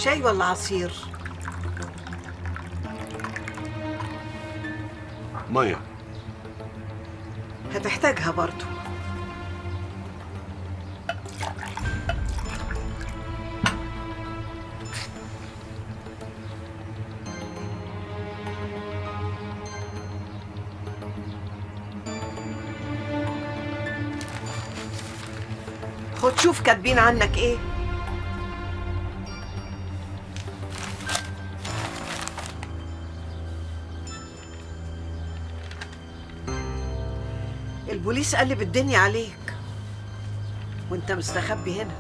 شاي ولا عصير؟ ميه. هتحتاجها برضو. خد شوف كاتبين عنك ايه. البوليس قلب الدنيا عليك وانت مستخبي هنا.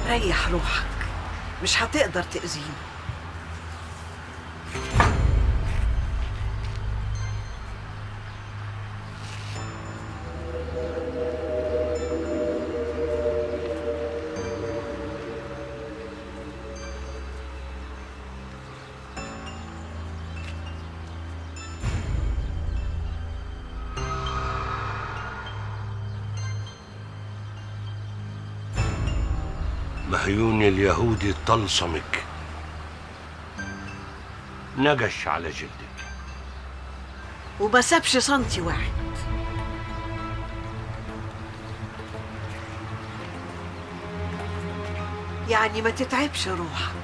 ريح روحك، مش هتقدر تأذيني. مهيون اليهودي طلسمك نجش على جلدك وما سابش سنتي واحد. يعني ما تتعبش روحك.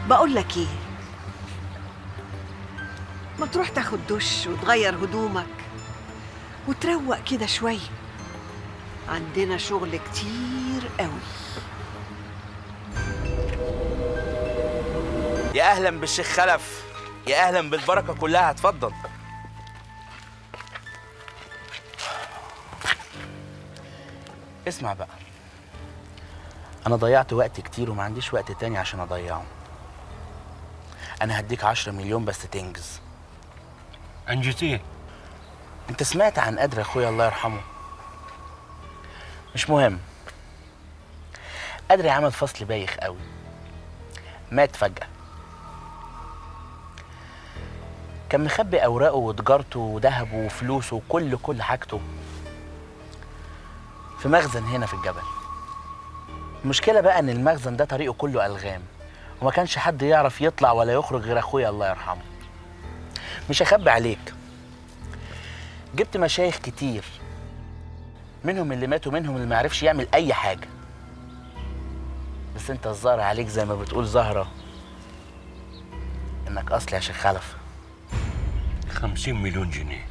بقول لك ايه، ما تروح تاخد دش وتغير هدومك وتروق كده شويه، عندنا شغل كتير قوي. يا اهلا بالشيخ خلف، يا اهلا بالبركه كلها. اتفضل. اسمع بقى، انا ضيعت وقت كتير وما عنديش وقت تاني عشان اضيعه. انا هديك 10 مليون بس تنجز. انجز ايه؟ انت سمعت عن قدر اخويا الله يرحمه؟ مش مهم. قدر عمل فصل بايخ قوي، مات فجأة. كان مخبي اوراقه وتجارته وذهبه وفلوسه وكل حاجته في مخزن هنا في الجبل. المشكلة بقى ان المخزن ده طريقه كله ألغام، وما كانش حد يعرف يطلع ولا يخرج غير اخويا الله يرحمه. مش هخبي عليك، جبت مشايخ كتير، منهم اللي مات ومنهم اللي ما عرفش يعمل اي حاجه. بس انت الظاهر عليك زي ما بتقول زهره انك اصلي يا شيخ خلف. 50 مليون جنيه،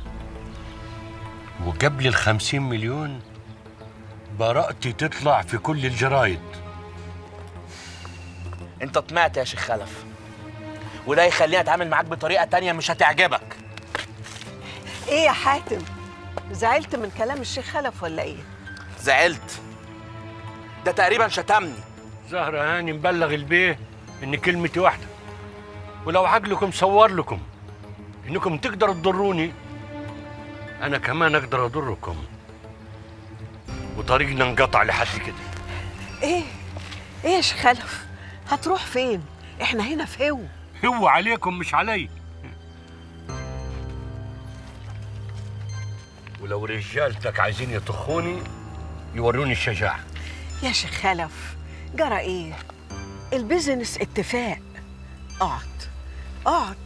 وقبل ال50 مليون براءتي تطلع في كل الجرايد. انت طمعت يا شيخ خلف، وده يخليني اتعامل معاك بطريقه تانية مش هتعجبك. ايه يا حاتم، زعلت من كلام الشيخ خلف ولا ايه؟ زعلت؟ ده تقريبا شتمني. زهرة هاني مبلغ البيه ان كلمتي واحده، ولو عقلكم صور لكم انكم تقدروا تضروني، انا كمان اقدر اضركم، وطريقنا انقطع لحد كده. ايه يا شيخ خلف، هتروح فين؟ احنا هنا في هو عليكم مش علي. ولو رجالتك عايزين يطخوني يوروني الشجاعة. يا شيخ خلف، جرى ايه؟ البيزنس اتفاق. اقعد.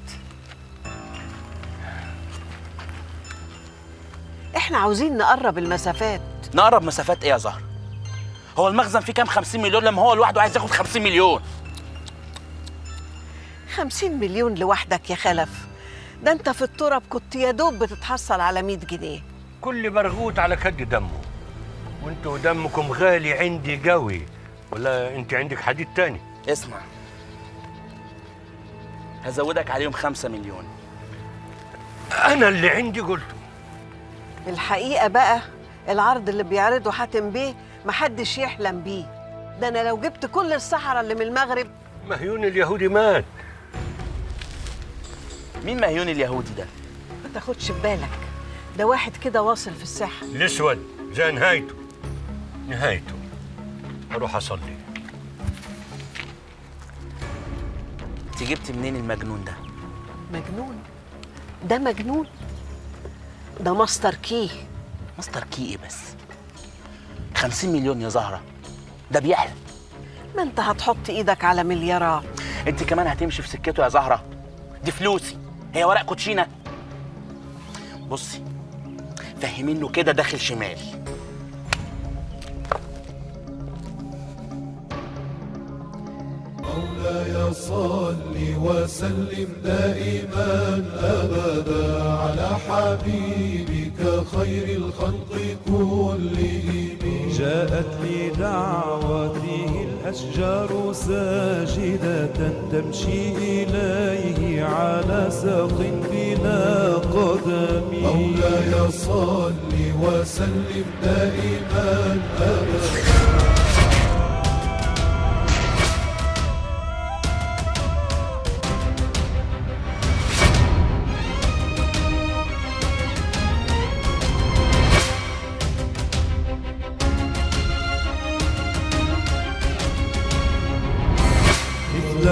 احنا عاوزين نقرب المسافات. نقرب مسافات ايه يا زهر؟ هو المخزن فيه كام 50 مليون لما هو لوحده عايز ياخد 50 مليون؟ 50 مليون لوحدك يا خلف؟ ده انت في التراب كنت يا دوب بتتحصل على 100 جنيه. كل برغوت على كد دمه، وانتوا دمكم غالي عندي قوي، ولا انت عندك حديد تاني؟ اسمع، هزودك عليهم 5 مليون. انا اللي عندي قلته. الحقيقة بقى العرض اللي بيعرضه حاتم بيه محدش يحلم بيه. ده أنا لو جبت كل السحرة اللي من المغرب. مهيون اليهودي مات. مين مهيون اليهودي ده؟ ما تاخدش في بالك، ده واحد كده واصل في السحر. الاسود زي نهايته اروح اصلي. انت جبت منين المجنون ده؟ مجنون؟ ده مجنون؟ ده ماستر كي. ماستر كي ايه بس؟ 50 مليون يا زهرة، ده بيحلم. ما انت هتحط ايدك على مليارات. انت كمان هتمشي في سكته يا زهرة، دي فلوسي، هي ورق كوتشينة. بصي فهمينه كده داخل شمال. مولاي صل وسلم دائما أبدا على حبيبك خير الخلق كلهم. جاءت لدعوته الأشجار ساجدة تمشي إليه على ساق بلا قدم. مولاي صل وسلم دائما أبدا.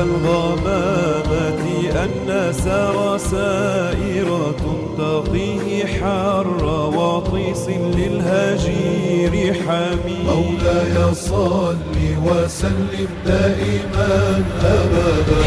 الغمامة أن سار سائرة تقيه حر وطيس للهجير حميم. مولاي صل وسلم دائما أبدا.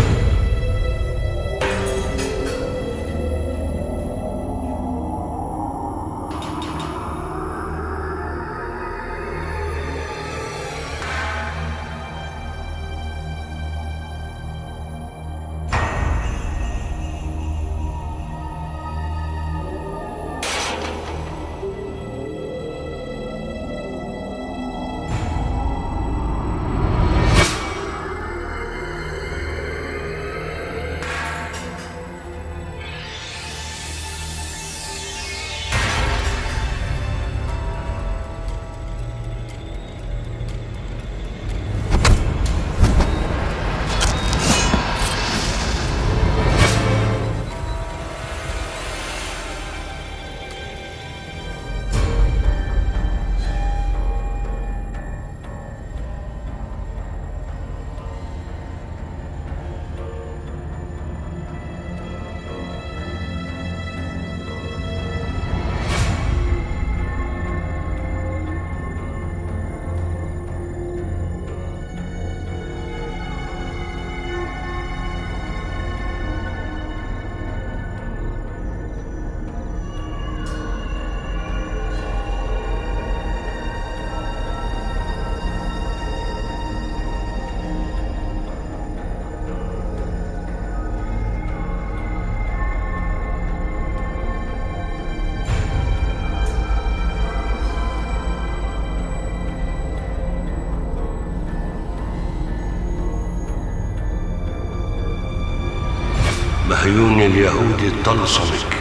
مهيون اليهودي طلسمك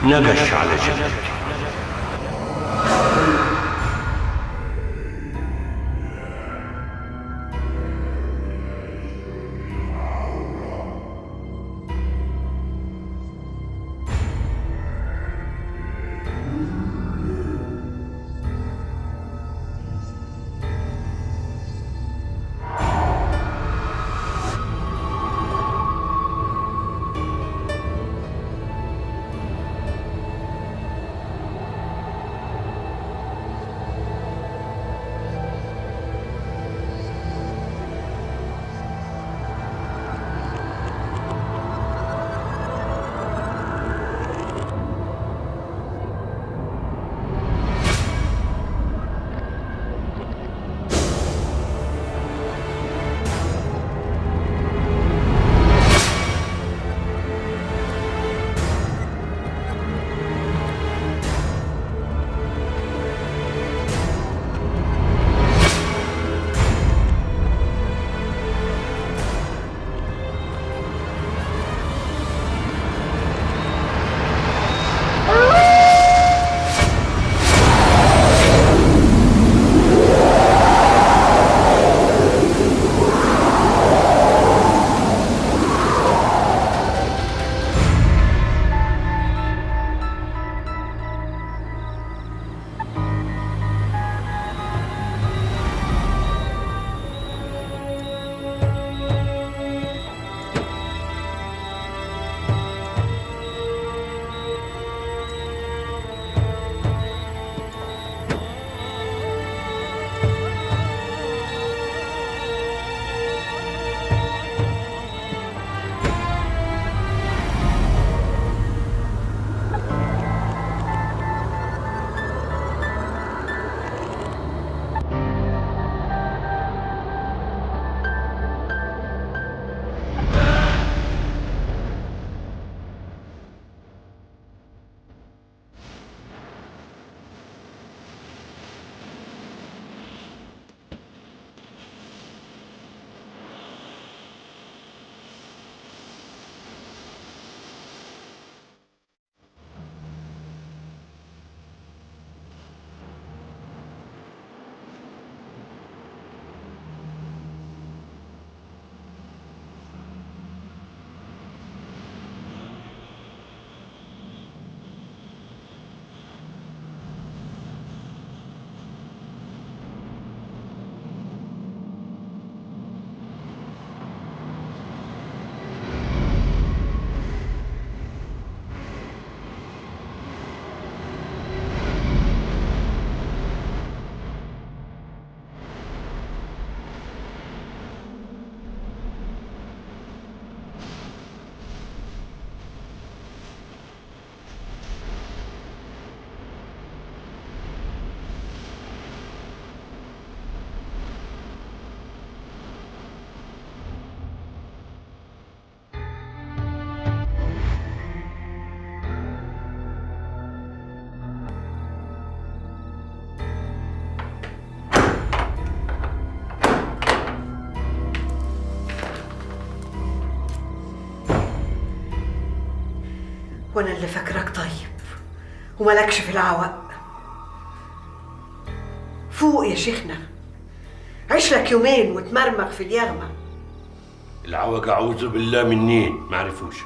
نقش على جنب. وانا اللي فاكرك طيب وملكش في العوق. فوق يا شيخنا، عيش لك يومين وتمرمغ في اليغمة. العوج اعوذ بالله منين ما عرفوش.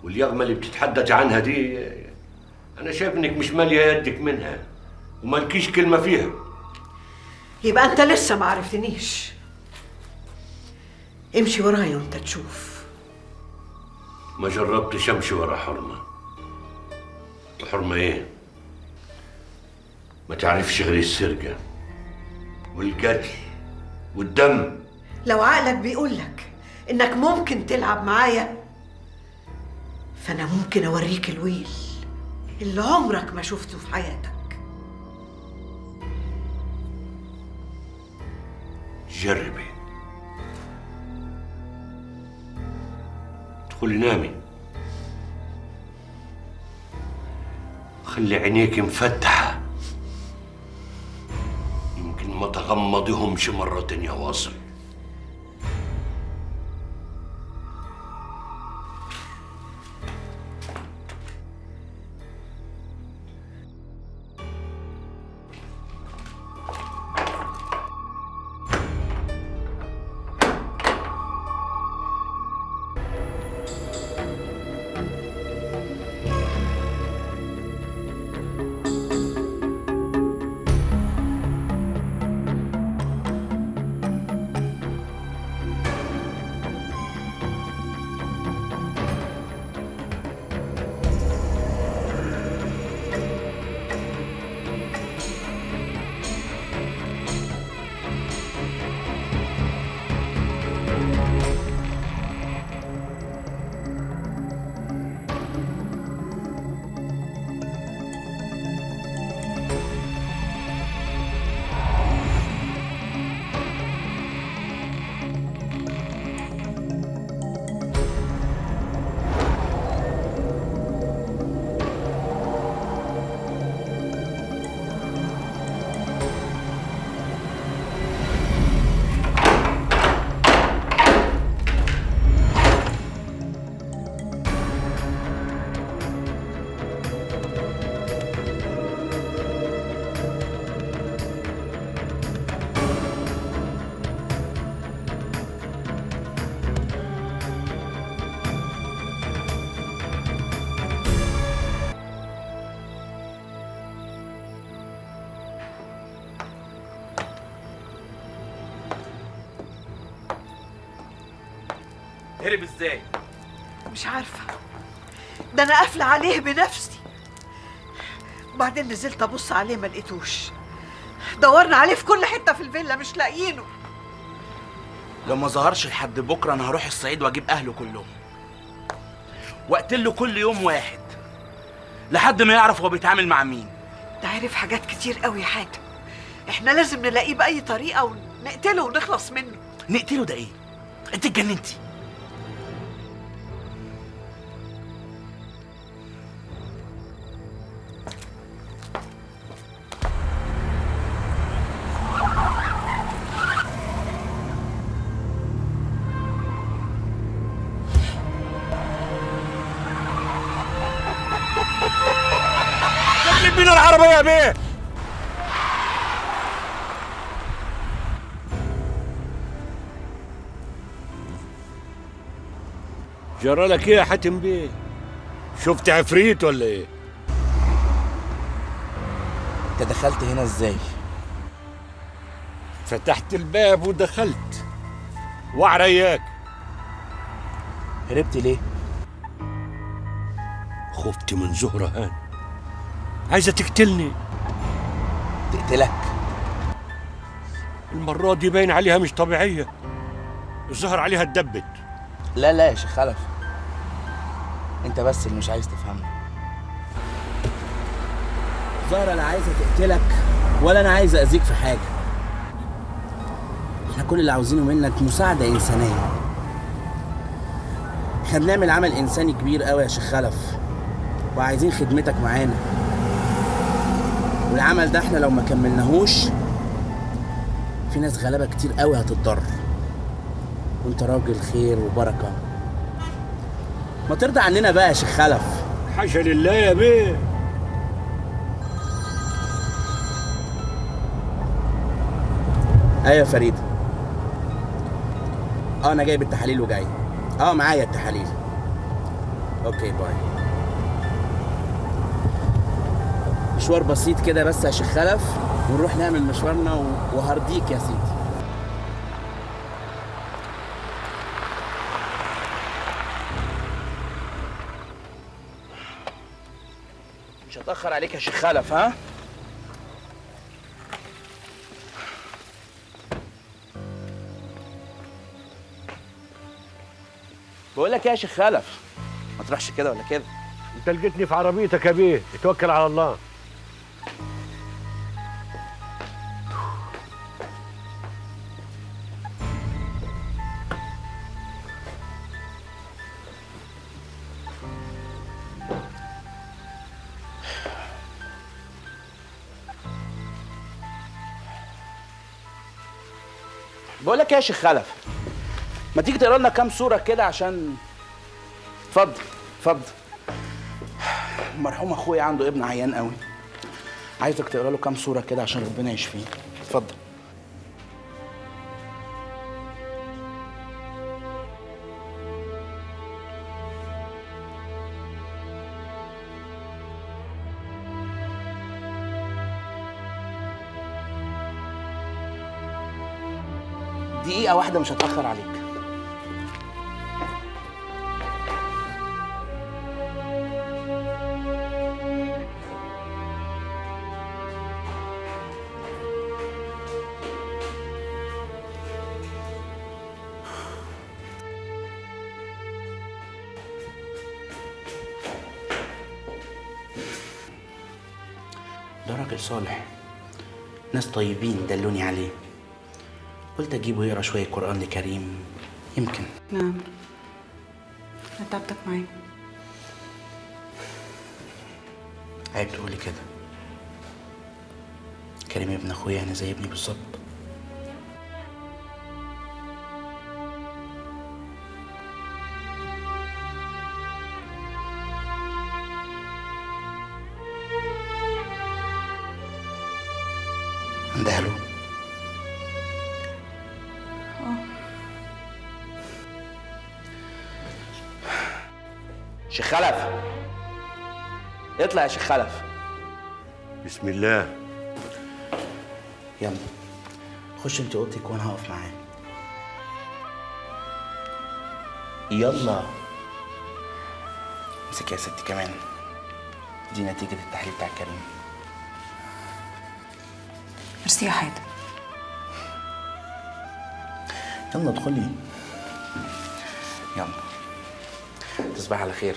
واليغمة اللي بتتحدث عنها دي انا شايف انك مش ماليه يدك منها ومالكيش كلمه فيها. يبقى انت لسه ما عرفتنيش. امشي ورايا وانت تشوف. ما جربتش امشي ورا حرمه. الحرمه ايه؟ ما تعرفش غير السرقه والقتل والدم. لو عقلك بيقولك انك ممكن تلعب معايا، فانا ممكن اوريك الويل اللي عمرك ما شفته في حياتك. جربي. ادخلي نامي، خلي عينيك مفتحة، يمكن ما تغمضيهمش مرة تانية واصل. هرب ازاي؟ مش عارفة، ده أنا قافلة عليه بنفسي. وبعدين نزلت أبص عليه ما لقيتوش. دورنا عليه في كل حتة في الفيلا مش لاقيينه. لو ما ظهرش لحد بكره انا هروح الصعيد واجيب اهله كلهم واقتله كل يوم واحد لحد ما يعرف هو بيتعامل مع مين. ده عارف حاجات كتير قوي يا حاتم. احنا لازم نلاقيه بأي طريقة ونقتله ونخلص منه. نقتله ده ايه؟ انت اتجننتي؟ تجيب بينا العربية يا بيه. جرى لك ايه يا حاتم بيه؟ شفت عفريت ولا ايه؟ انت دخلت هنا ازاي؟ فتحت الباب ودخلت وعرياك. هربت ليه؟ خفت من زهرة هان، عايزة تقتلني. تقتلك؟ المرة دي باين عليها مش طبيعية، الظهر عليها اتدبت. لا لا يا شيخ خلف، انت بس اللي مش عايز تفهمني. زهرة لا عايزة تقتلك ولا أنا عايز أذيك في حاجة. احنا كل اللي عاوزينه منك مساعدة إنسانية. احنا بنعمل عمل إنساني كبير قوي يا شيخ خلف، وعايزين خدمتك معانا. والعمل ده احنا لو ما كملناهوش في ناس غلابة كتير قوي هتتضرر، وانت راجل خير وبركة. ما ترضى عننا بقى يا شيخ خلف. حاشا لله يا بيه. ايوه يا فريد. انا جايب التحاليل وجاي. معايا التحاليل. اوكي باي. مشوار بسيط كده بس يا شيخ خلف، ونروح نعمل مشوارنا وهرديك يا سيدي. مش هتأخر عليك يا شيخ خلف، ها؟ بقول لك ايه يا شيخ خلف، ما تروحش كده ولا كده. انت لقيتني في عربيتك يا بيه، اتوكل على الله. بقول لك ايه يا شيخ خلف، ما تيجي تقرا لنا كام صوره كده عشان. اتفضل اتفضل. مرحوم اخويا عنده ابن عيان قوي، عايزك تقرا له كام صوره كده عشان ربنا يشفيه. اتفضل. دقيقة واحدة مش هتأخر عليك. ده راجل صالح، ناس طيبين دلوني عليه، قلت اجيبه يقرا شويه قران كريم يمكن. نعم، أنا تعبتك معايا. عيب تقولي كده، كريم ابن اخويا يعني زي ابني بالظبط. عندها له شيخ خلف، اطلع يا شيخ خلف. بسم الله. يلا خش انت اوضتك وانا هقف معاك. يلا امسك يا ستي كمان، دي نتيجة التحليل بتاع كريم. ميرسي يا حاتم. يلا ادخلي. يلا تصبح على خير.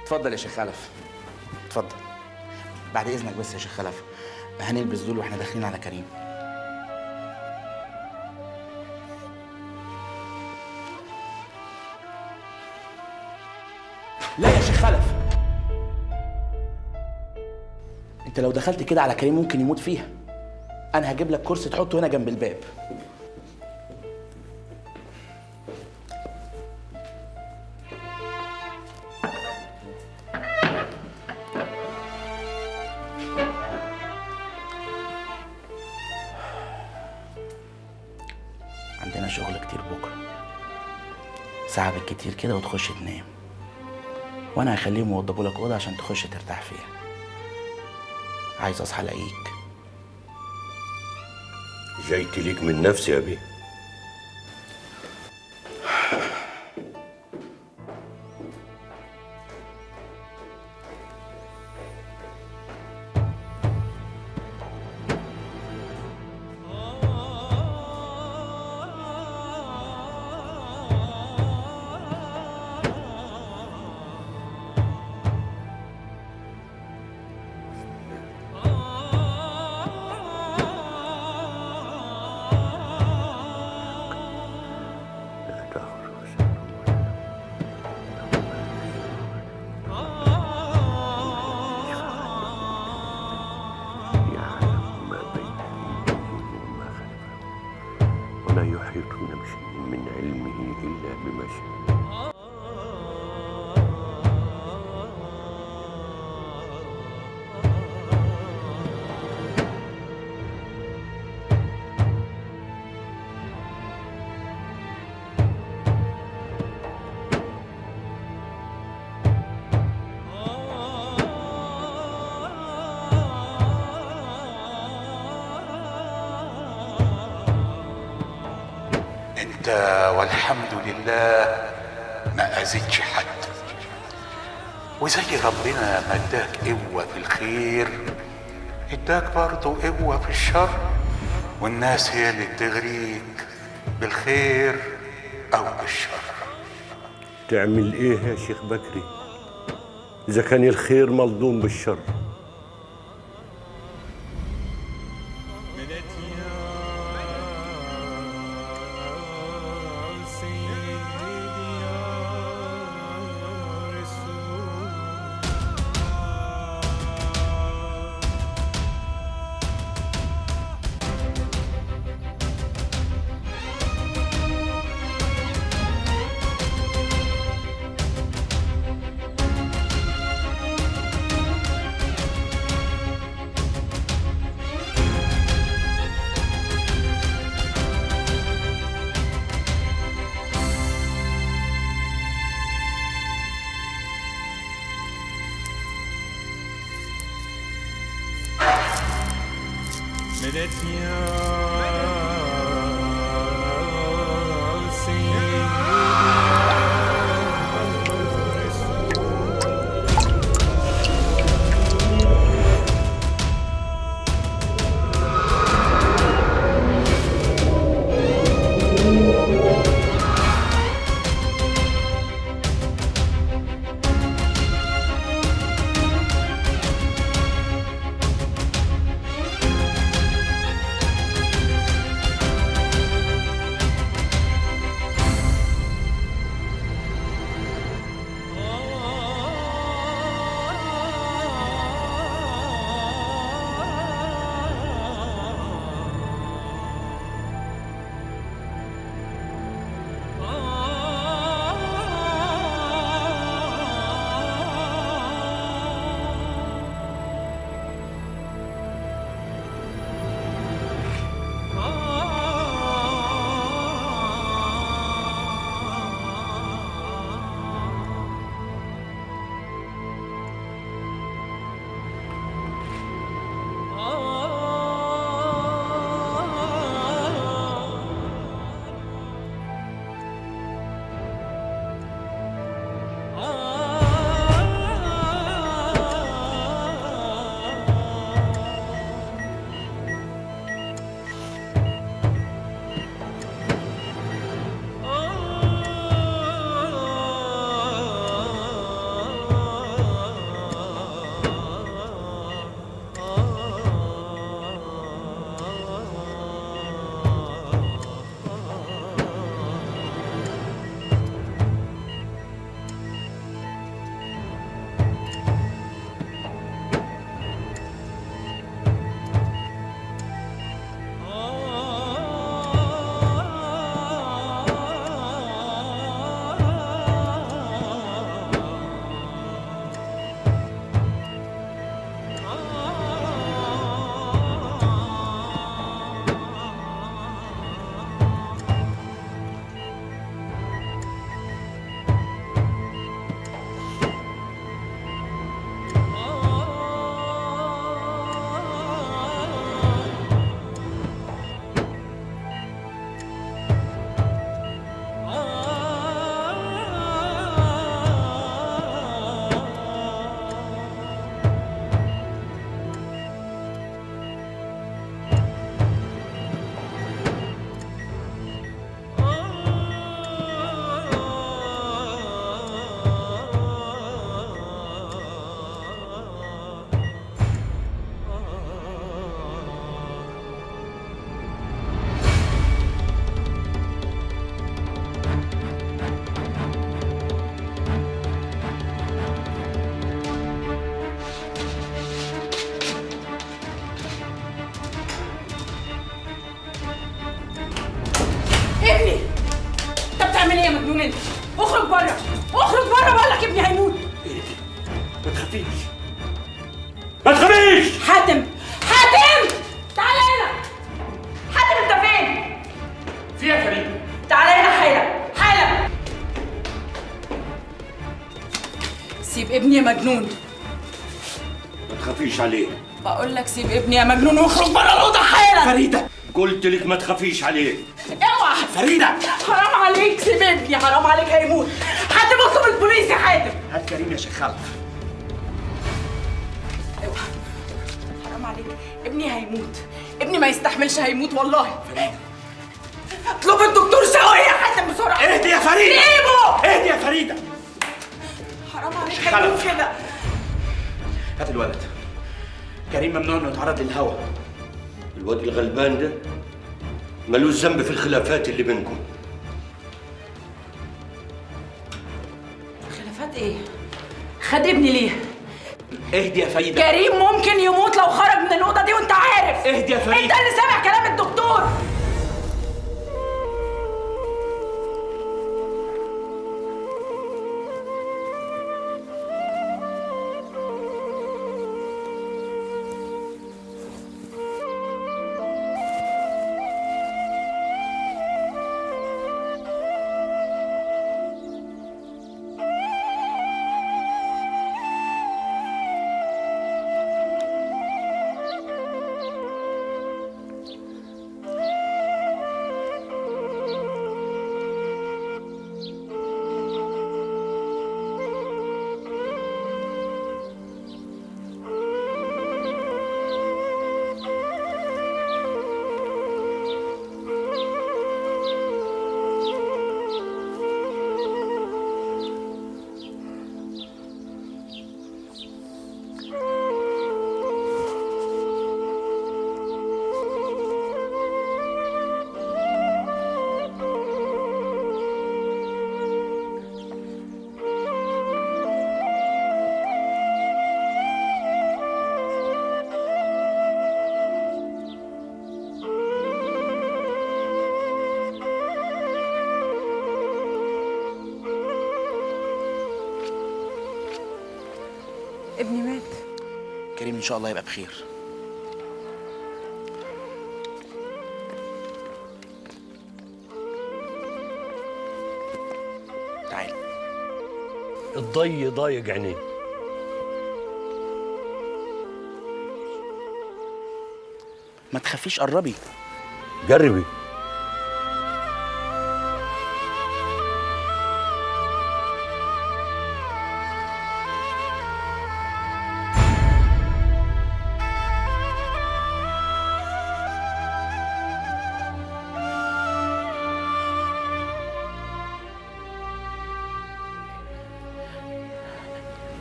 اتفضل يا شيخ خلف، اتفضل. بعد اذنك بس يا شيخ خلف، هنلبس دول واحنا داخلين على كريم. لا يا شيخ خلف، انت لو دخلت كده على كريم ممكن يموت فيها. انا هجيب لك كرسي تحطه هنا جنب الباب. عندنا شغل كتير بكره، ساعة بالكتير كده وتخش تنام، وانا هخليهم يوضبوا لك اوضه عشان تخش ترتاح فيها. عايز اصحى الاقيك. جايت ليك من نفسي يا بيه. انت والحمد لله ما اذيتش حد، وزي ربنا ما اداك قوة في الخير اداك برضه قوة في الشر، والناس هي اللي بتغريك بالخير او بالشر. تعمل ايه يا شيخ بكري اذا كان الخير ملضوم بالشر؟ ما تخافيش. حاتم حاتم تعالى هنا. حاتم انت فين؟ في يا فريد؟ تعالى هنا حالا حالا. سيب ابني يا مجنون. ما تخافيش عليه. بقول لك سيب ابني يا مجنون واخرج بره الاوضه حالا. فريدة قلت لك ما تخافيش عليه. اوعى فريده حرام عليك سيب ابني، حرام عليك هيموت. حد بصوا بالبوليس يا حاتم. هات كريم يا شيخ خلف. اوعى، حرام عليك، ابني هيموت، ابني ما يستحملش، هيموت والله. فريده اطلب الدكتور شوقي يا حاتم بسرعه. اهدي يا فريده، سيبه. اهدي يا فريده. حرام عليك هيموت كده. هات الولد. كريم ممنوع انه يتعرض للهوا. الواد الغلبان ده ملوش ذنب في الخلافات اللي بينكم. خلافات ايه؟ خد ابني ليه؟ اهدي يا فريده. كريم ممكن يموت لو خرج من الأوضة دي وأنت عارف. اهدي يا فريده. أنت اللي سامع كلام الدكتور. ابني مات. كريم ان شاء الله يبقى بخير. تعال. الضي ضايق عينيه. ما تخافيش، قربي. جربي.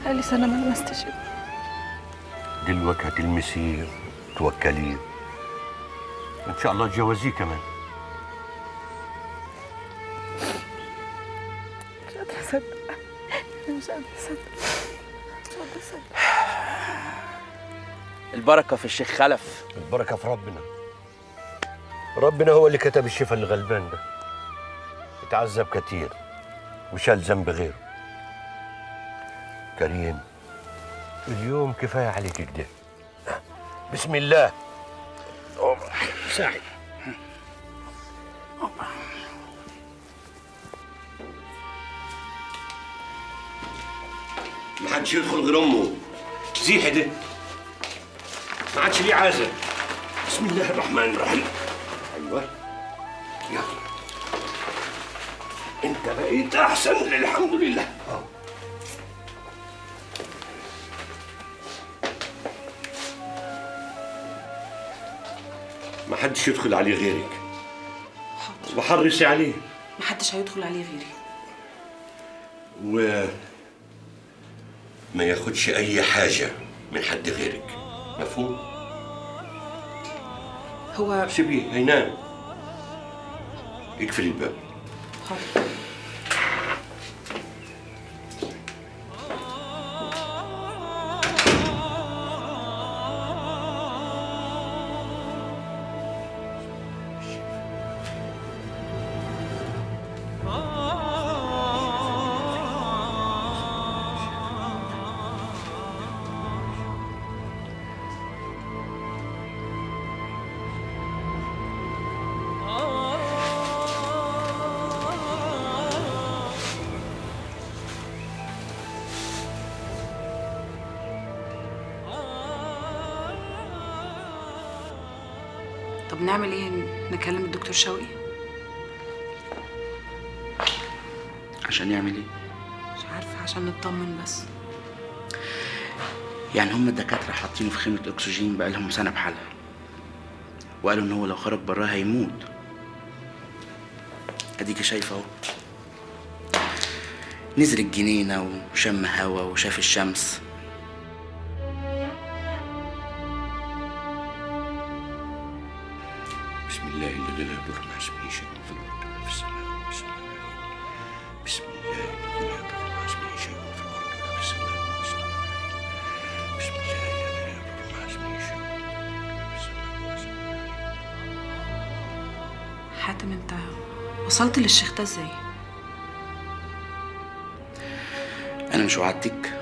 بقالي سنة ما لمستش ابني. دلوقتي هتلمسيه توكليه ان شاء الله تجوزيه كمان. مش قادرة أصدق، مش قادرة أصدق، مش قادرة أصدق. البركة في الشيخ خلف. البركة في ربنا. ربنا هو اللي كتب الشفاء للغلبان ده. اتعذب كتير وشال ذنب غيره. كريم اليوم كفاية عليك كده. بسم الله. ساعد. ما حدش يدخل غير امه. زيحة ده ما عادش ليه عازة. بسم الله الرحمن الرحيم. ايوه يلا انت بقيت احسن الحمد لله. ما حدش يدخل عليه غيرك. حاضر. وحرصي عليه. ما حدش هيدخل عليه غيري. ما ياخدش اي حاجة من حد غيرك. مفهوم؟ هو سيبيه هينام. اقفل الباب. حاضر. طب نعمل ايه؟ نكلم الدكتور شوقي؟ عشان يعمل ايه؟ مش عارفه، عشان نطمن بس. يعني هم الدكاترة حاطينه في خيمة أكسجين بقالهم سنة بحالها، وقالوا إن هو لو خرج براها هيموت. أديكي شايفة أهو، نزل الجنينة وشم هوا وشاف الشمس. بسم الله الذي لا يضر مع اسمه شيء في الارض ولا في السماء. بسم الله الذي لا يضر مع اسمه شيء في الارض ولا في السماء. بسم الله الذي لا يضر مع اسمه شيء في السماء. حاتم، انت وصلت للشيخ ده ازاي؟ أنا مش وعدتك